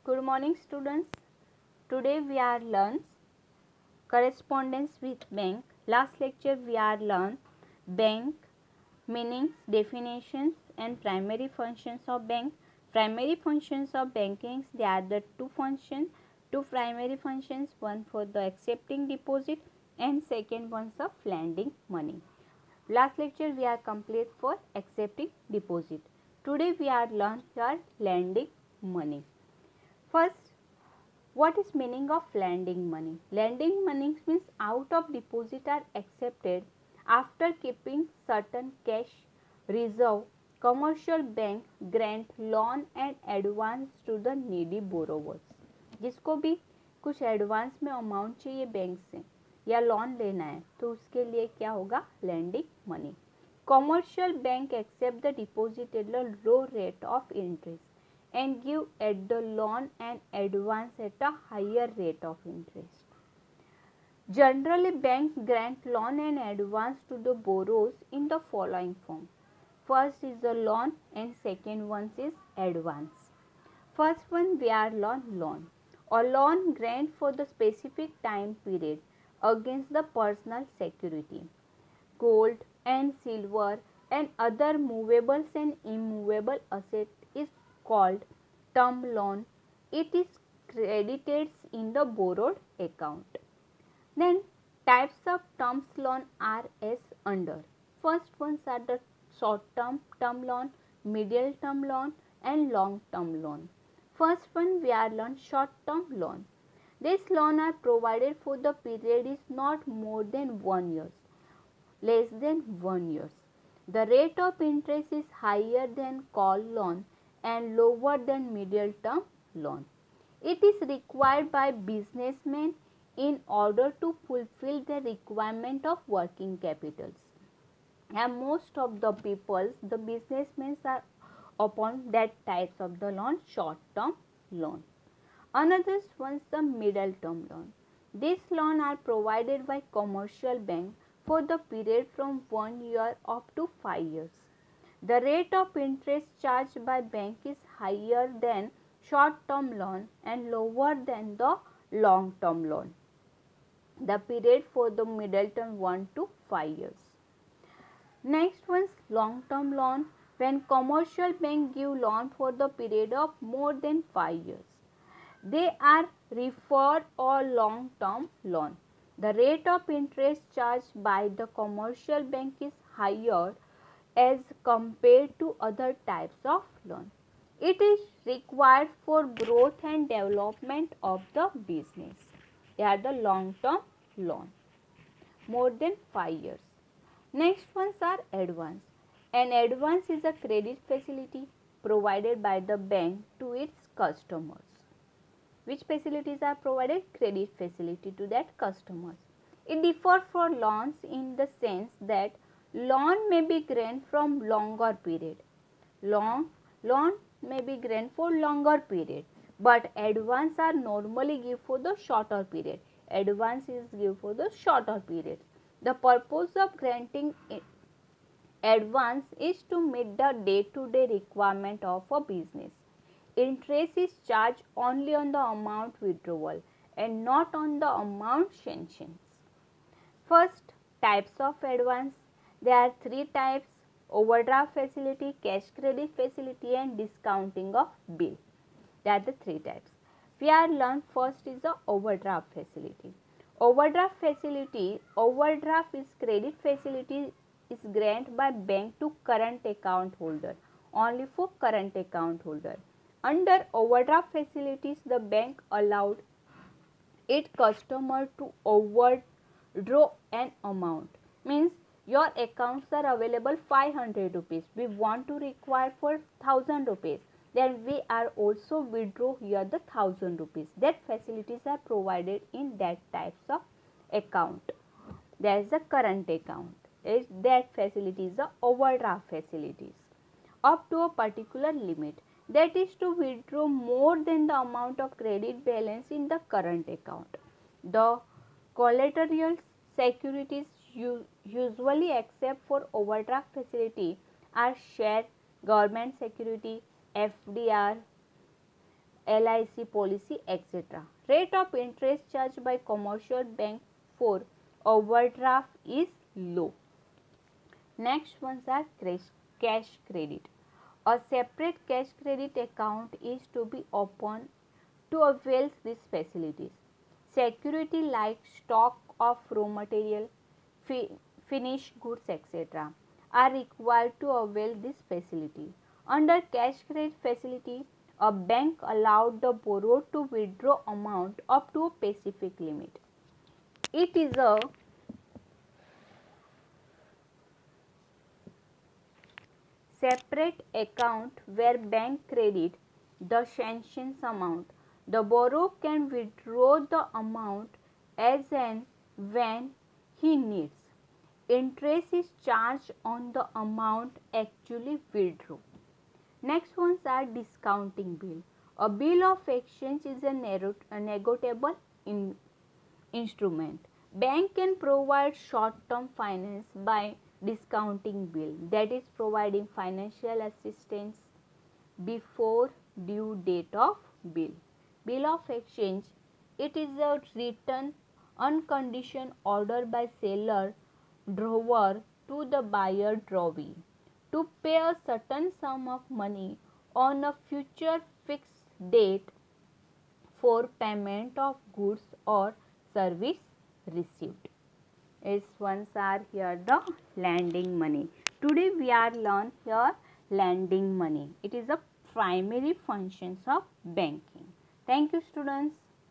Good morning students. Today we are learn correspondence with bank. Last lecture we are learn bank meanings, definitions and primary functions of bank. Primary functions of banking, they are the two primary functions, one for the accepting deposit and second ones of lending money. Last lecture we are complete for accepting deposit. Today we are learn here lending money. First, what is meaning of lending money? Lending money means out of deposit are accepted after keeping certain cash reserve. Commercial bank grant loan and advance to the needy borrowers. जिसको भी कुछ advance में amount चाहिए bank से या loan लेना है तो उसके लिए क्या होगा? lending money. Commercial bank accept the deposit at a low rate of interest and give at the loan and advance at a higher rate of interest. Generally, banks grant loan and advance to the borrowers in the following form. First is the loan and second one is advance. First one, we are loan. A loan grant for the specific time period against the personal security. Gold and silver and other movables and immovable assets is called term loan. It is credited in the borrowed account. Then types of term loan are as under. First ones are the short term loan, medium term loan and long term loan. First one we are learn short term loan. This loan are provided for the period is not more than 1 year, less than 1 year. The rate of interest is higher than call loan and lower than medium term loan. It is required by businessmen in order to fulfill the requirement of working capitals. And most of the people, the businessmen are upon that types of the loan, short term loan. Another one's the middle term loan. These loans are provided by commercial bank for the period from 1 year up to 5 years. The rate of interest charged by bank is higher than short term loan and lower than the long term loan. The period for the middle term 1 to 5 years. Next one is long term loan, when commercial bank give loan for the period of more than 5 years. They are referred or long term loan. The rate of interest charged by the commercial bank is higher as compared to other types of loan. It is required for growth and development of the business. They are the long term loan, more than 5 years. Next ones are advance. An advance is a credit facility provided by the bank to its customers. Which facilities are provided? Credit facility to that customers. It differs from loans in the sense that loan may be granted from longer period. Loan may be granted for longer period, but advance are normally given for the shorter period. Advance is given for the shorter period. The purpose of granting advance is to meet the day-to-day requirement of a business. Interest is charged only on the amount withdrawal and not on the amount sanctions. First, types of advance. There are 3 types: overdraft facility, cash credit facility and discounting of bill. They are the 3 types. We are learned first is the overdraft facility. Overdraft is credit facility is granted by bank to current account holder, only for current account holder. Under overdraft facilities, the bank allowed its customer to overdraw an amount. Means your accounts are available 500 rupees. We want to require for 1000 rupees. Then we are also withdraw here the 1000 rupees. That facilities are provided in that types of account. There is the current account. That facility is the overdraft facilities up to a particular limit. That is to withdraw more than the amount of credit balance in the current account. The collateral securities usually accept for overdraft facility are share, government security, FDR, LIC policy, etc. Rate of interest charged by commercial bank for overdraft is low. Next ones are cash credit. A separate cash credit account is to be opened to avail these facilities. Security like stock of raw material, finished goods, etc. are required to avail this facility. Under cash credit facility, a bank allowed the borrower to withdraw amount up to a specific limit. It is a separate account where bank credit the sanctions amount. The borrower can withdraw the amount as and when he needs. Interest is charged on the amount actually withdrawn. Next ones are discounting bill. A bill of exchange is a negotiable instrument. Bank can provide short-term finance by discounting bill, that is providing financial assistance before due date of bill. Bill of exchange, it is a written unconditional order by seller drawer to the buyer drawee to pay a certain sum of money on a future fixed date for payment of goods or service received. Its ones are here the lending money. Today we are learn here lending money. It is a primary functions of banking. Thank you students.